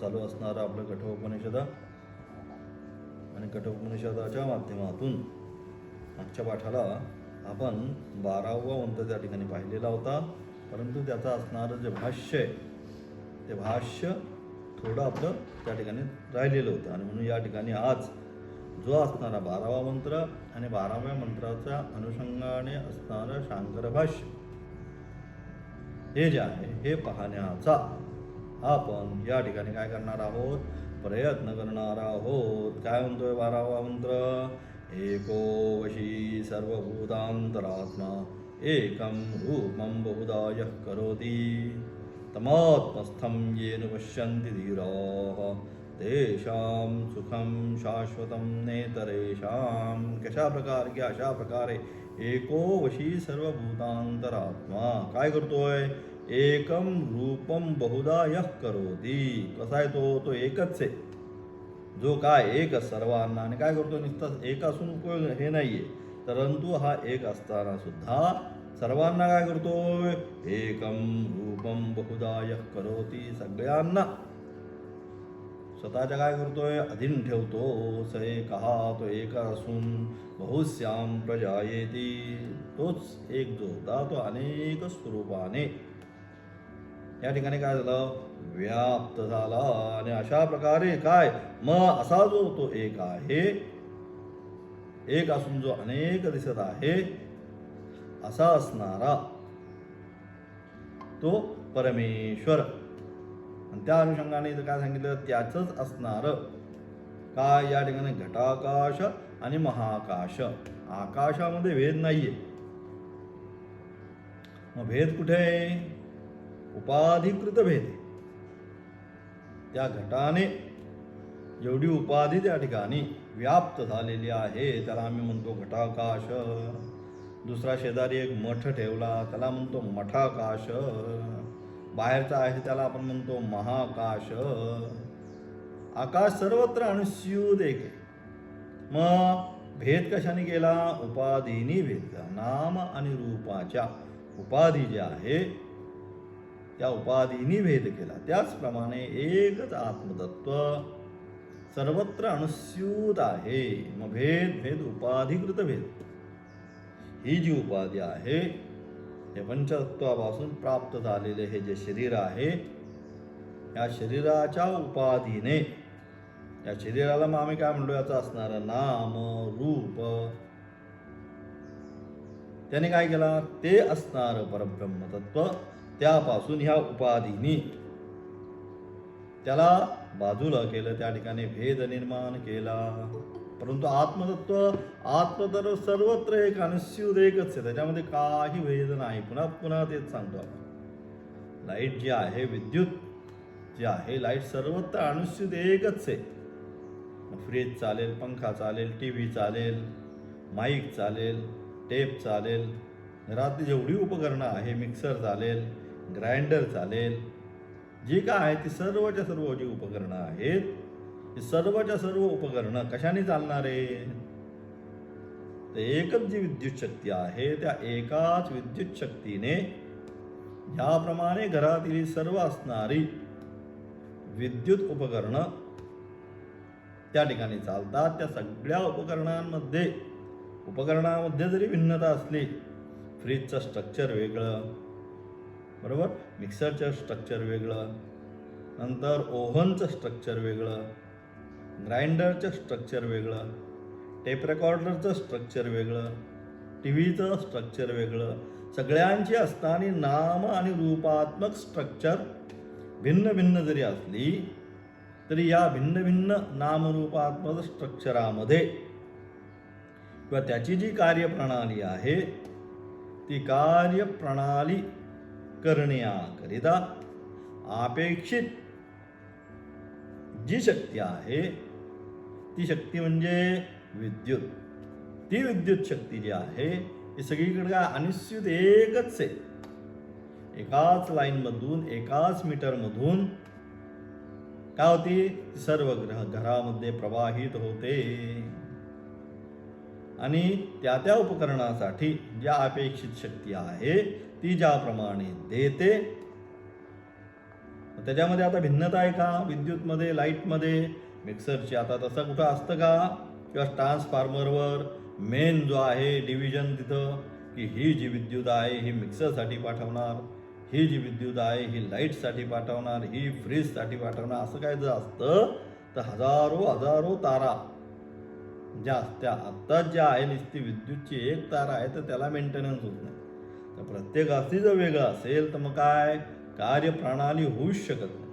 चालू असणारं आपलं कठोपनिषद आणि कठोपनिषदाच्या माध्यमातून मागच्या पाठाला आपण 12वा मंत्र त्या ठिकाणी पाहिलेला होता, परंतु त्याचं असणारं जे भाष्य आहे ते भाष्य थोडं आपलं त्या ठिकाणी राहिलेलं होतं आणि म्हणून या ठिकाणी आज जो असणारा 12वा मंत्र आणि 12व्या मंत्राच्या अनुषंगाने असणारं शांकर भाष्य हे जे आहे हे पाहण्याचा आपण या ठिकाणी काय करणार आहोत, प्रयत्न करणार आहोत. काय म्हणतोय 12वा मंत्र? एको वशी सर्वभूतांतरात्मा एकं रूपं बहुधा यः करोति तमात्मस्थं येन पश्यन्ति धीराः तेषां सुखं शाश्वतं नेतरेषां. कशा प्रकार की अशा प्रकारे एको वशी सर्वभूतांतरात्मा काय करतोय? एकम रूपम बहुधा यः करोति. कसा आहे तो एकच आहे, जो काय एक सर्वांना. आणि काय करतो? नुसतं एक असून उपयोग हे नाहीये, परंतु हा एक असताना सुद्धा सर्वांना काय करतोय? एकम रूपम बहुधा यः करोति. सगळ्यांना स्वतःच्या काय करतोय? अधीन ठेवतो. स एकहा, तो एक असून बहुश्याम प्रजायेती, तोच एक जो होता तो अनेक स्वरूपाने या ठिकाणी काय झालं? व्याप्त झाला. आणि अशा प्रकारे काय मग असा जो तो एक आहे, एक असून जो अनेक दिसत आहे, असा असणारा तो परमेश्वर. आणि त्या अनुषंगाने काय सांगितलं? त्याचंच असणारं काय या ठिकाणी घटाकाश आणि महाकाश. आकाशामध्ये भेद नाहीये. मग भेद कुठे आहे? उपाधिकृत भेद आहे. त्या घटाने जेवढी उपाधी त्या ठिकाणी व्याप्त झालेली आहे त्याला आम्ही म्हणतो घटाकाश. दुसरा शेजारी एक मठ ठेवला त्याला म्हणतो मठाकाश. बाहेरचा आहे त्याला आपण म्हणतो महाकाश. आकाश सर्वत्र अनुस्यूत एक आहे. मग भेद कशाने केला? उपाधीनी भेद केला. नाम आणि रूपाच्या उपाधी ज्या आहे त्या उपाधीनी भेद केला. त्याचप्रमाणे एकच आत्मतत्व सर्वत्र अनुस्यूत आहे. मग भेद उपाधिकृत भेद. ही जी उपाधी आहे हे पंचतत्वापासून प्राप्त झालेले हे जे शरीर आहे, या शरीराच्या उपाधीने या शरीराला मग आम्ही काय म्हणलो? याचं असणारं नाम रूप. त्याने काय केला? ते असणारं परब्रह्मतत्व त्यापासून ह्या उपाधीनी त्याला बाजूला केलं, त्या ठिकाणी भेद निर्माण केला. परंतु आत्मतत्व सर्वत्र एक अनुस्यूत एकच आहे, त्याच्यामध्ये काही भेद नाही. पुन्हा पुन्हा तेच सांगतो आपण. लाईट जी आहे, विद्युत जी आहे, लाईट सर्वत्र अनुस्यूत एकच आहे. फ्रीज चालेल, पंखा चालेल, TV चालेल, माईक चालेल, टेप चालेल, घरातली जेवढी उपकरणं आहे, मिक्सर चालेल, ग्राइंडर चालेल, जी काय आहे ती सर्वच्या सर्व जी उपकरणं आहेत, ती सर्वच्या सर्व उपकरणं कशाने चालणार आहे? तर एकच जी विद्युत शक्ती आहे, त्या एकाच विद्युत शक्तीने ज्याप्रमाणे घरातील सर्व असणारी विद्युत उपकरणं त्या ठिकाणी चालतात, त्या सगळ्या उपकरणामध्ये जरी भिन्नता असली, फ्रीजचं स्ट्रक्चर वेगळं, बरोबर, मिक्सरचं स्ट्रक्चर वेगळं, नंतर ओव्हनचं स्ट्रक्चर वेगळं, ग्राइंडरचं स्ट्रक्चर वेगळं, टेप रेकॉर्डरचं स्ट्रक्चर वेगळं, TVचं स्ट्रक्चर वेगळं, सगळ्यांची असणारी नाम आणि रूपात्मक स्ट्रक्चर भिन्न भिन्न जरी असली तरी या भिन्न भिन्न नामरूपात्मक स्ट्रक्चरामध्ये किंवा त्याची जी कार्यप्रणाली आहे ती कार्यप्रणाली करण्याकरिता अपेक्षित जी शक्ती आहे ती शक्ती म्हणजे विद्युत. ती विद्युत शक्ती जी आहे ती सगळीकडे काय अनुस्यूत एकच आहे. एकाच लाईनमधून, एकाच मीटरमधून काय होती? सर्व घरामध्ये प्रवाहित होते. आणि त्या त्या उपकरणासाठी ज्या अपेक्षित शक्ती आहे ती ज्याप्रमाणे देते त्याच्यामध्ये आता भिन्नता आहे का विद्युतमध्ये, लाईटमध्ये? मिक्सरची आता तसं कुठं असतं का? किंवा ट्रान्सफॉर्मरवर मेन जो आहे डिव्हिजन तिथं, की ही जी विद्युत आहे ही मिक्सरसाठी पाठवणार, ही जी विद्युत आहे ही लाईटसाठी पाठवणार, ही फ्रीजसाठी पाठवणार, असं काय जर असतं तर हजारो हजारो तारा ज्या असत्या, आत्ता ज्या आहे नुसती विद्युतची एक तार आहे तर त्याला मेंटेनन्स होत नाही. तर प्रत्येकाची जर वेगळं असेल तर मग काय कार्यप्रणाली होऊच शकत नाही.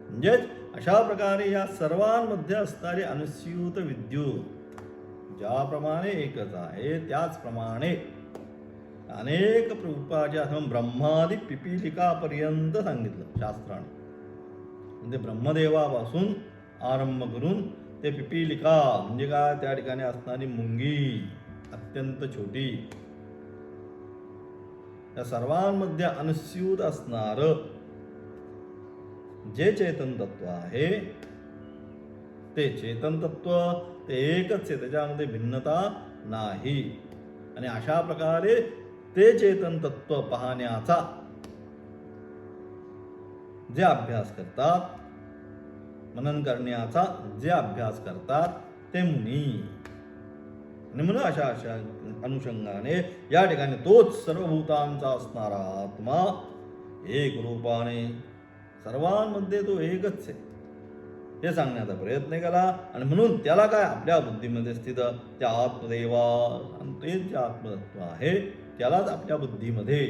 म्हणजेच अशा प्रकारे या सर्वांमध्ये असणारी अनुस्यूत विद्युत ज्याप्रमाणे एकच आहे त्याचप्रमाणे अनेक रूपाच्या ब्रह्मादी पिपीलिकापर्यंत सांगितलं शास्त्राने. म्हणजे ब्रह्मदेवापासून आरंभ करून ते पिपीलिका म्हणजे काय, त्या ठिकाणी असणारी मुंगी अत्यंत छोटी, या सर्वांमध्ये अनुस्यूत असणार जे चेतन तत्व आहे ते चेतन तत्व ते एकच आहे, त्याच्यामध्ये भिन्नता नाही. आणि अशा प्रकारे ते चेतन तत्व पाहण्याचा जे अभ्यास करतात, मनन करण्याचा जे अभ्यास करतात ते मुनी. आणि म्हणून अशा अनुषंगाने या ठिकाणी तोच सर्वभूतांचा असणारा आत्मा एक रूपाने सर्वांमध्ये तो एकच आहे हे सांगण्याचा प्रयत्न केला. आणि म्हणून त्याला काय आपल्या बुद्धीमध्ये स्थित त्या आत्मदेवा आणि ते जे आत्मतत्व आहे त्यालाच आपल्या बुद्धीमध्ये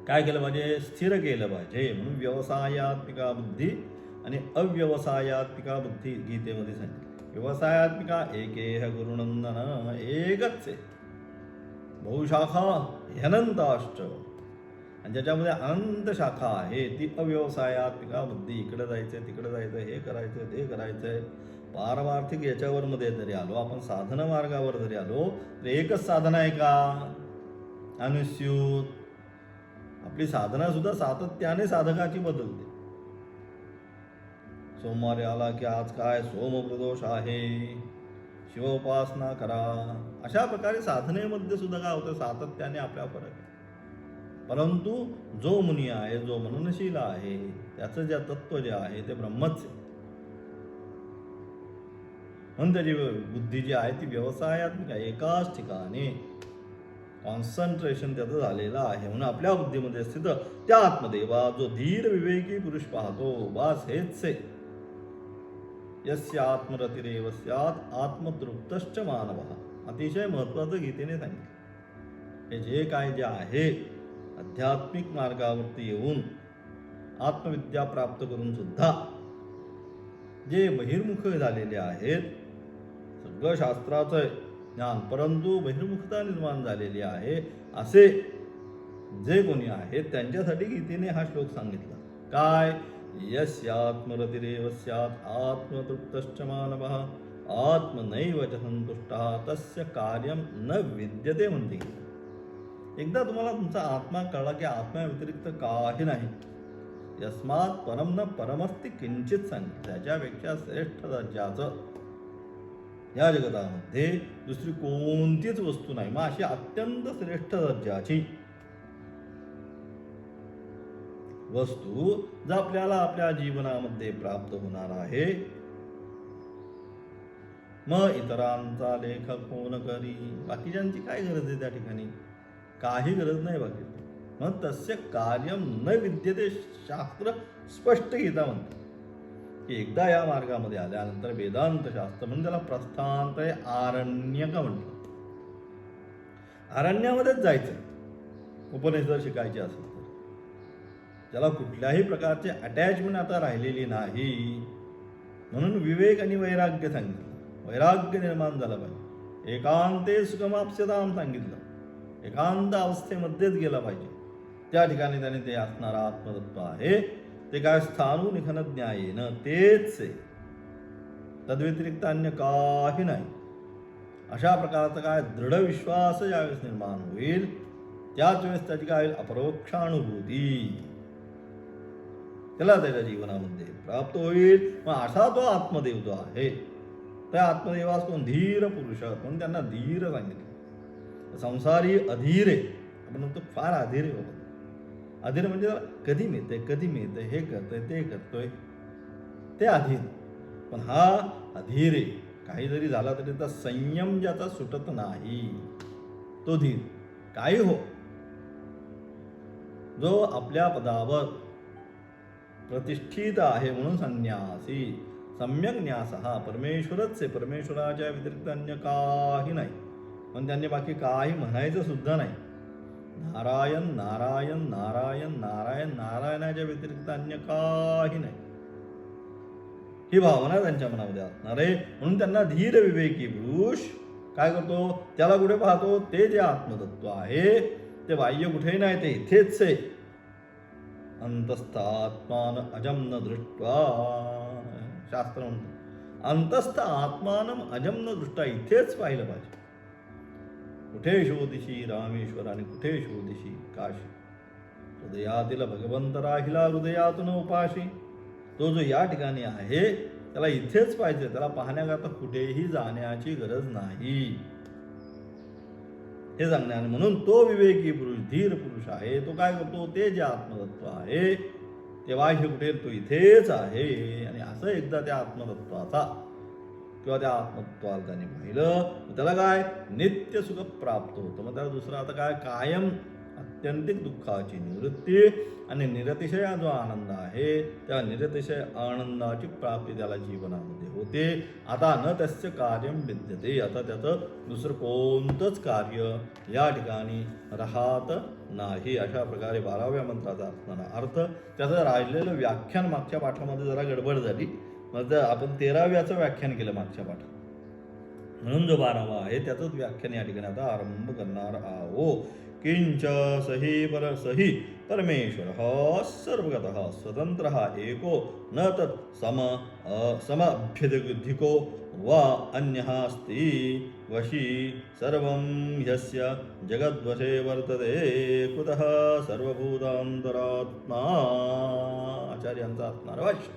काय केलं पाहिजे, स्थिर केलं पाहिजे. म्हणून व्यवसायात्मिका बुद्धी आणि अव्यवसायात्मिका बुद्धी गीतेमध्ये सांगितली. व्यवसायात्मिका एकेह गुरुनंदन, एकच आहे, बहुशाखा ह्यनंताश्च, आणि ज्याच्यामध्ये अनंत शाखा आहे ती अव्यवसायात्मिका बुद्धी. इकडे जायचंय तिकडे जायचं, हे करायचंय ते करायचंय. पारमार्थिक याच्यावर मध्ये जरी आलो आपण, साधना मार्गावर जरी आलो तर एकच साधना आहे का अनुस्यूत? आपली साधना सुद्धा सातत्याने साधकाची बदलते. सोमवारी आला की आज काय सोमप्रदोष आहे, शिवोपासना करा. अशा प्रकारे साधनेमध्ये सुद्धा काय होतं, सातत्याने आपल्या फरक आहे. परंतु जो मुनी आहे, जो मननशील आहे, त्याचं जे तत्व जे आहे ते ब्रह्मच आहे. म्हणून त्याची बुद्धी जी आहे ती व्यवसायात्मिक आहे, एकाच ठिकाणी कॉन्सन्ट्रेशन त्याचं झालेलं आहे. म्हणून आपल्या बुद्धीमध्ये स्थित त्या आत्मदेवा जो धीर विवेकी पुरुष पाहतो, बास हेच आहे. यस्य आत्मरतिरेव स्यात् आत्मतृप्तश्च मानवः. अतिशय महत्त्वाचं गीतेने सांगितलं. हे जे काय जे आहे आध्यात्मिक मार्गावरती येऊन आत्मविद्या प्राप्त करून सुद्धा जे बहिर्मुख झालेले आहेत, सगळं शास्त्राचं ज्ञान परंतु बहिर्मुखता निर्माण झालेली आहे, असे जे कोणी आहेत त्यांच्यासाठी गीतेने हा श्लोक सांगितला. काय, यस्यात्मरतिरेव स्यात् आत्मतृप्तश्च मानवः आत्मनैव च संतुष्टः तस्य कार्यं न विद्यते म्हणते. एकदा तुम्हाला तुमचा आत्मा कळला की आत्म्या व्यतिरिक्त काही नाही, यस्मात् परम न परमस्ति किंचित सांगितलं. त्याच्यापेक्षा श्रेष्ठ दर्जाचं या जगतामध्ये दुसरी कोणतीच वस्तू नाही. मग अशी अत्यंत श्रेष्ठ दर्जाची वस्तू जर आपल्याला आपल्या जीवनामध्ये प्राप्त होणार आहे, मग इतरांचा लेख कोण करी? बाकीच्यांची काय गरज आहे त्या ठिकाणी? काही गरज नाही बाकी. मग तस्य कार्यम न विद्यते. शास्त्र स्पष्ट गीता म्हणतं की एकदा या मार्गामध्ये आल्यानंतर वेदांत शास्त्र म्हणजे त्याला प्रस्थांतर आरण्यक म्हटलं. अरण्यामध्येच जायचं उपनिषद शिकायचे असेल तर. त्याला कुठल्याही प्रकारचे अटॅचमेंट आता राहिलेली नाही. म्हणून विवेक आणि वैराग्य सांगितलं. वैराग्य निर्माण झालं पाहिजे. एकांते सुखमाप्स्यताम सांगितलं. एकांत अवस्थेमध्येच गेला पाहिजे. त्या ठिकाणी त्याने ते असणारा आत्मतत्व आहे ते काय स्थाणू निखन ज्ञायेन तेच आहे, तद्व्यतिरिक्त अन्य काही नाही. अशा प्रकारचा काय दृढ विश्वास ज्यावेळेस निर्माण होईल त्याच वेळेस त्याची काय होईल, अपरोक्षानुभूती त्याला त्याच्या जीवनामध्ये प्राप्त होईल. मग असा तो आत्मदेव जो आहे त्या आत्मदेवास कोण धीर पुरुष म्हणून त्यांना धीर सांगितलं. संसारी अधीर आहे, परंतु फार अधीर होतो. अधीर म्हणजे कधी मिळते, हे करतोय, ते करतोय, ते अधीर. पण हा अधीर आहे. काही जरी झाला तरी त्याचा संयम ज्याचा सुटत नाही तो धीर. काही हो, जो आपल्या पदावर प्रतिष्ठित आहे म्हणून संन्यासी. सम्यक न्यास हा परमेश्वरच आहे. परमेश्वराच्या व्यतिरिक्त अन्य काही नाही. पण त्यांनी बाकी काही म्हणायचं सुद्धा नाही. नारायण नारायण नारायण नारायण, नारायणाच्या व्यतिरिक्त अन्य काही नाही, ही भावना त्यांच्या मनामध्ये असणार आहे. म्हणून त्यांना धीर विवेकी पुरुष काय करतो, त्याला कुठे पाहतो, ते जे आत्मतत्व आहे ते बाह्य कुठेही नाही, ते इथेच आहे. अंतस्थ आत्मान अजम न दृष्ट्वा, शास्त्र म्हणतो अंतस्थ आत्मानम अजम न दृष्टा, इथेच पाहिलं पाहिजे. कुठे शोधिशी रामेश्वर आणि कुठे शोधिशी काशी. हृदयातील भगवंत राहिला हृदयातून उपाशी. तो जो या ठिकाणी आहे त्याला इथेच पाहिजे, त्याला पाहण्याकरता कुठेही जाण्याची गरज नाही, हे सांगण्याने. म्हणून तो विवेकी पुरुष, धीर पुरुष आहे, तो काय करतो, ते जे आत्मतत्व आहे ते बाह्य कुठे, तो इथेच आहे. आणि असं एकदा त्या आत्मतत्वाचा किंवा त्या आत्मतत्वाला त्याने पाहिलं, त्याला काय नित्य सुख प्राप्त होतं. मग त्याला दुसरं आता काय, कायम अत्यंतिक दुःखाची निवृत्ती आणि निरतिशय जो आनंद आहे त्या निरतिशय आनंदाची प्राप्ती त्याला जीवनामध्ये होते. आता न तस्य कार्यम विद्यते, आता त्याचं दुसरं कोणतंच कार्य या ठिकाणी राहत नाही. अशा प्रकारे 12व्या मंत्राचा असणारा अर्थ. त्याचं राहिलेलं व्याख्यान मागच्या पाठामध्ये जरा गडबड झाली. मग आपण 13व्याचं व्याख्यान केलं मागच्या पाठात, म्हणून जो 12वा आहे त्याचंच व्याख्यान या ठिकाणी आता आरंभ करणार आहोत. किंच सही परमेश्वर सर्वगतः स्वतंत्र एको न तत् समभ्यधिको वा अन्यः अस्ति वशी सर्वं ह्यस्य जगद्वशे वर्तते कुतः सर्वभूतांतरात्मा. आचार्यांचा असणारा वाक्य.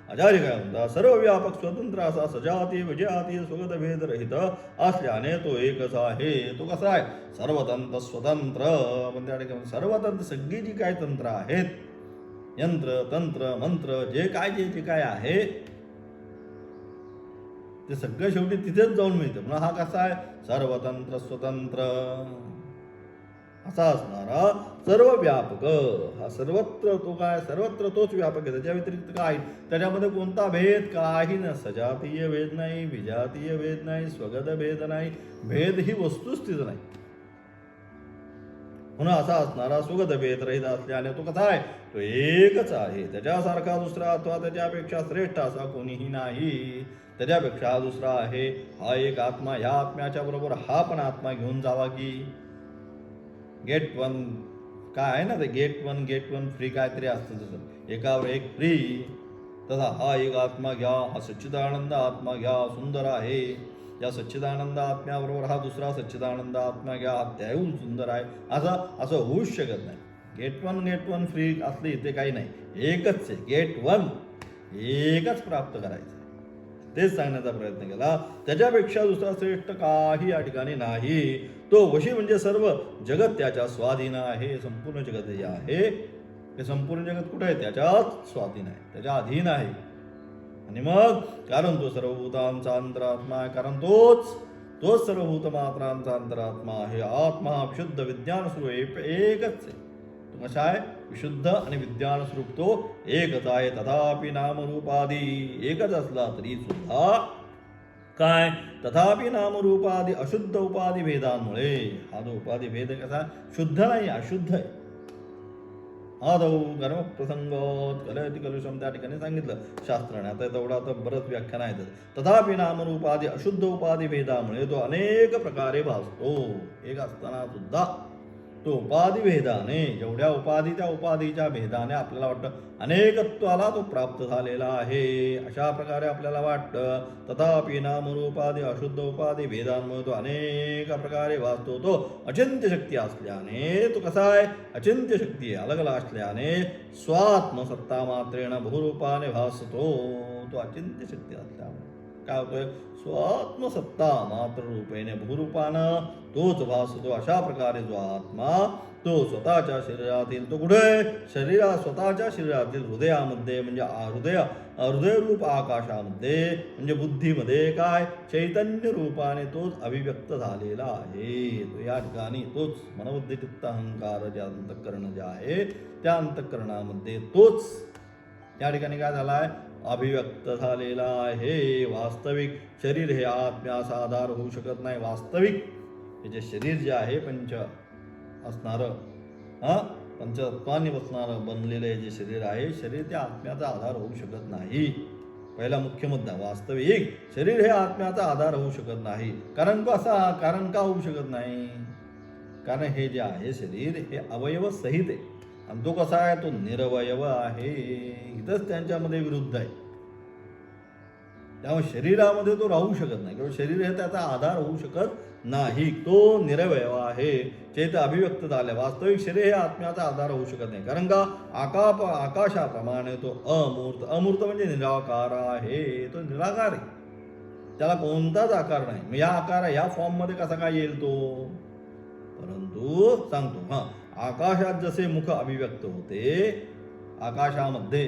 आचार्य काय म्हणतात, सर्व व्यापक स्वतंत्र असा सजाती विजयाती स्वगत भेदरहित असल्याने तो एकच आहे. तो कसा आहे, सर्वतंत्र स्वतंत्र. पण त्या ठिकाणी सर्वतंत्र, सगळी जी काय तंत्र आहेत, यंत्र तंत्र मंत्र जे काय आहे ते सगळं शेवटी तिथेच जाऊन मिळतं. म्हणून हा कसा आहे, सर्वतंत्र स्वतंत्र असा असणारा सर्व व्यापक. हा सर्वत्र, तो काय सर्वत्र तोच व्यापक आहे, त्याच्या व्यतिरिक्त काय, त्याच्यामध्ये कोणता भेद काही नाही. सजातीय भेद नाही, विजातीय भेद नाही, स्वगत भेद नाही, भेद ही वस्तूच तिथं नाही. म्हणून असा असणारा स्वगत भेद रहित असल्याने तो कसा आहे, तो एकच आहे. त्याच्यासारखा दुसरा अथवा त्याच्यापेक्षा श्रेष्ठ असा कोणीही नाही. त्याच्यापेक्षा दुसरा आहे हा एक आत्मा. ह्या आत्म्याच्या बरोबर हा पण आत्मा घेऊन जावा की. गेट वन काय आहे ना, ते गेट वन फ्री काहीतरी असतं, तसं एकावर एक फ्री. तसा हा एक आत्मा घ्या, हा सच्चिदानंद आत्मा घ्या, सुंदर आहे. या सच्चिदानंद आत्म्याबरोबर हा दुसरा सच्चिदानंद आत्मा घ्या, त्याहून सुंदर आहे. असं होऊच शकत नाही. गेट वन फ्री असले इथे काही नाही, एकच आहे. गेट वन एकच प्राप्त करायचं, तेच सांगण्याचा प्रयत्न केला. त्याच्यापेक्षा दुसरा श्रेष्ठ काही या ठिकाणी नाही. तो वशी म्हणजे सर्व जगत त्याच्या स्वाधीन आहे. संपूर्ण जगत जे आहे हे संपूर्ण जगत कुठे आहे, त्याच्याच स्वाधीन आहे, त्याच्या अधीन आहे. आणि मग कारण तो सर्वभूतांचा अंतरात्मा आहे, कारण तोच सर्वभूत मात्रांचा अंतरात्मा आहे. आत्मा हा विशुद्ध विज्ञान स्वरूप एकच आहे. तो कसा आहे, विशुद्ध आणि विज्ञान स्वरूप तो एकच आहे. तथापि नामरूपादी एकच असला तरी सुद्धा काय, तथापि नामरूपादी अशुद्ध उपाधी भेदांमुळे, हा जो उपाधी भेद कसा, शुद्ध नाही अशुद्ध आहे. आदौ कर्म प्रसंगात कलयति कलुषम त्या ठिकाणी सांगितलं शास्त्राने. आता तेवढा आता बरंच व्याख्यान आहेत. तथापि नामरूपादी अशुद्ध उपाधी भेदामुळे तो अनेक प्रकारे भासतो. एक असताना सुद्धा तो उपाधी भेदाने, जेवढ्या उपाधी त्या उपाधीच्या भेदाने आपल्याला वाटतं अनेकत्वाला तो प्राप्त झालेला आहे, अशा प्रकारे आपल्याला वाटतं. तथापि नामरूपादी अशुद्ध उपाधी भेदांमुळे तो अनेक प्रकारे भासतो. तो अचिंत्य शक्ती असल्याने, तो कसा आहे, अचिंत्य शक्ती अलगला असल्याने स्वात्मसत्ता मात्रेण बहुरूपाने भासतो. तो अचिंत्य शक्ती असल्यामुळे काय होतोय, स्वात्मसत्ता मात्र रूपेने बहुरूपानं तोच भासतो. अशा प्रकारे जो आत्मा तो स्वतःच्या शरीरातील, तो कुठे? स्वतःच्या शरीरातील हृदयामध्ये, म्हणजे हृदयरूप आकाशामध्ये, म्हणजे बुद्धीमध्ये काय चैतन्य रूपाने तोच अभिव्यक्त झालेला आहे. तो या ठिकाणी तोच मनोबुद्धी चित्त अहंकार जे अंतःकरण जे आहे त्या अंतःकरणामध्ये तोच या ठिकाणी काय झालाय? अभिव्यक्त झालेला आहे. वास्तविक शरीर हे आत्म्यास आधार होऊ शकत नाही. वास्तविक हे जे शरीर जे आहे पंच असणारं पंचतत्वांनी बसणारं बनलेलं हे जे शरीर आहे, शरीर त्या आत्म्याचा आधार होऊ शकत नाही. पहिला मुख्य मुद्दा, वास्तविक शरीर हे आत्म्याचा आधार होऊ शकत नाही. कारण का होऊ शकत नाही? कारण हे जे आहे शरीर हे अवयव सहित आहे आणि तो कसा आहे? तो निरवयव आहे. इथंच त्यांच्यामध्ये विरुद्ध आहे. त्यामुळे शरीरामध्ये तो राहू शकत नाही किंवा शरीर हे त्याचा आधार होऊ शकत नाही. तो निरवयव आहे. चैत अभिव्यक्त झाले. वास्तविक शरीर हे आत्म्याचा आधार होऊ शकत नाही. कारण का? आकाशाप्रमाणे तो अमूर्त म्हणजे निराकार आहे. तो निराकार आहे. त्याला कोणताच आकार नाही. मग या फॉर्ममध्ये कसा काय येईल तो? परंतु सांगतो आकाशात जसे मुख अभिव्यक्त होते, आकाशामध्ये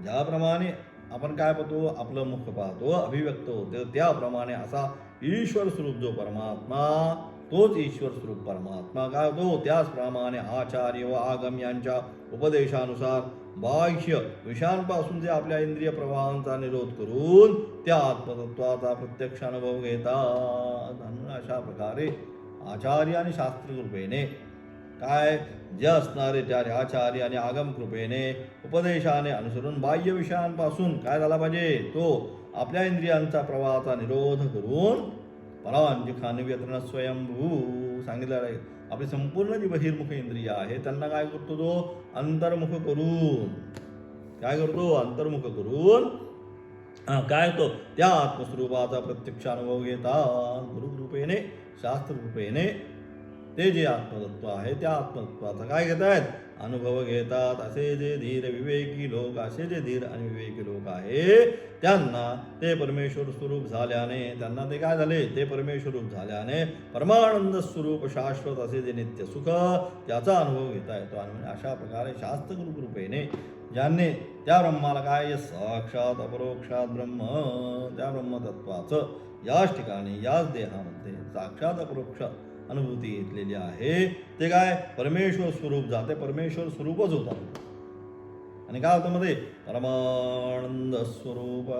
ज्याप्रमाणे आपण काय पाहतो? आपलं मुख पाहतो, अभिव्यक्त होते, त्याप्रमाणे असा ईश्वर स्वरूप जो परमात्मा, तोच ईश्वर स्वरूप परमात्मा काय होतो? त्याचप्रमाणे आचार्य व आगम यांच्या उपदेशानुसार बाह्य विषयांपासून जे आपल्या इंद्रिय प्रवाहांचा निरोध करून त्या आत्मतत्वाचा प्रत्यक्ष अनुभव घेतात. अशा प्रकारे आचार्य आणि शास्त्र कृपेने काय जे असणारे त्या आचार्य आणि आगम कृपेने उपदेशाने अनुसरून बाह्य विषयांपासून काय झाला पाहिजे? तो आपल्या इंद्रियांचा प्रवाहाचा निरोध करून परांजिखानिव्यतन स्वयंभू सांगितलेलं आहे. आपली संपूर्ण जी बहिर्मुख इंद्रिय आहे त्यांना काय करतो? तो अंतर्मुख करून काय करतो? अंतर्मुख करून काय होतो? त्या आत्मस्वरूपाचा प्रत्यक्ष अनुभव घेतात. गुरुकृपेने शास्त्रकृपेने ते जे आत्मतत्व आहे त्या आत्मतत्वाचा काय घेत आहेत? अनुभव घेतात. असे जे धीर विवेकी लोक, असे जे धीर आणि विवेकी लोक आहे त्यांना ते परमेश्वर स्वरूप झाल्याने, त्यांना ते काय झाले? ते परमेश्वर रूप झाल्याने परमानंद स्वरूप शाश्वत असे जे नित्य सुख त्याचा अनुभव घेता येतो. आणि अशा प्रकारे शास्त्र गुरुकृपेने ज्यांनी त्या ब्रह्माला काय साक्षात अपरोक्षात ब्रह्म, त्या ब्रह्मतत्वाचं याच ठिकाणी याच देहामध्ये साक्षात अपरोक्ष अनुभूती घेतलेली आहे, ते काय परमेश्वर स्वरूप जाते, परमेश्वर स्वरूपच होतात. आणि काय होतं मध्ये? परमानंद स्वरूप.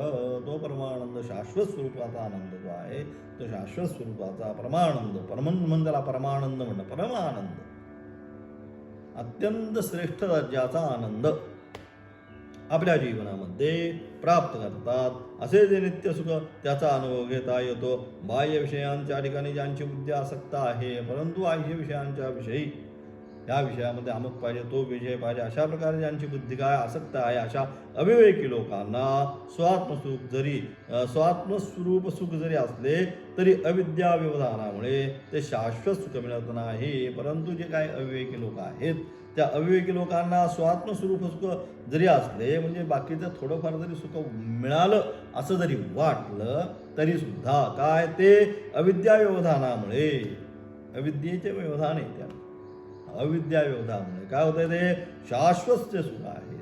तो परमानंद शाश्वत स्वरूपाचा आनंद जो आहे तो शाश्वत स्वरूपाचा परमानंद, परमनंदला परमानंद म्हणणं, परमानंद अत्यंत श्रेष्ठ दर्जाचा आनंद आपल्या जीवनामध्ये प्राप्त करतात. असे जे नित्य सुख त्याचा अनुभव घेता येतो. बाह्य विषयांच्या ठिकाणी ज्यांची बुद्धी आसक्त आहे, परंतु बाह्य विषयांच्या विषयी या विषयामध्ये अमुक पाहिजे, तो विषय पाहिजे, अशा प्रकारे ज्यांची बुद्धी काय आसक्त आहे, अशा अविवेकी लोकांना स्वात्मस्वरूप सुख जरी असले तरी अविद्या व्यवधानामुळे ते शाश्वत सुख मिळत नाही. परंतु जे काही अविवेकी लोक आहेत त्या अविवेकी लोकांना स्वात्मस्वरूप सुख जरी असले, म्हणजे बाकीचं थोडंफार जरी सुख मिळालं असं जरी वाटलं तरी सुद्धा काय ते अविद्या व्यवधानामुळे, अविद्येचे व्यवधान आहे, त्या अविद्या व्यवधानामुळे काय होतं? ते शाश्वत जे सुख आहे,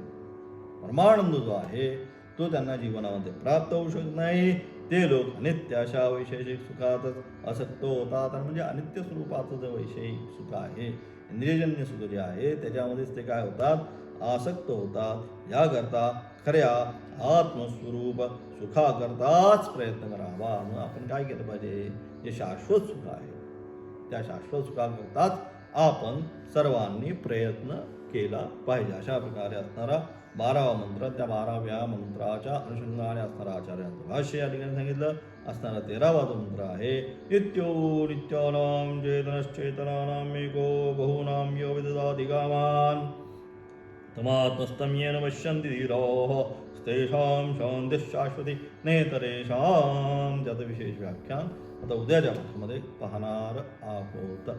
परमानंद जो आहे तो त्यांना जीवनामध्ये प्राप्त होऊ शकत नाही. ते लोक अनित्य अशा वैषयिक सुखातच आसक्त होतात. म्हणजे अनित्य स्वरूपाचं जे वैषयिक सुख आहे, इंद्रियजन्य सुख जे आहे त्याच्यामध्येच ते काय होतात? आसक्त होतात. याकरता खऱ्या आत्मस्वरूप सुखाकरताच प्रयत्न करावा. म्हणून आपण काय केलं पाहिजे? जे शाश्वत सुख आहे त्या शाश्वत सुखाकरताच आपण सर्वांनी प्रयत्न केला पाहिजे. अशा प्रकारे असणारा 12वा मंत्र, त्या 12व्या मंत्राच्या अनुषंगाने असणारा आचार्यांचं भाष्य या ठिकाणी सांगितलं. असणारा 13वा मंत्र आहे नित्यो नित्यानां चेतनश्चेतनानां एको बहूनां यो विदधाति कामान् तमात्मस्तं येन पश्यन्ति धीराः तेषां शान्तिः शाश्वती नेतरेषां. त्याचं विशेष व्याख्यान आता उद्याच्या पाठामध्ये पाहणार आहोत.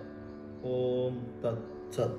ओम तत्सत.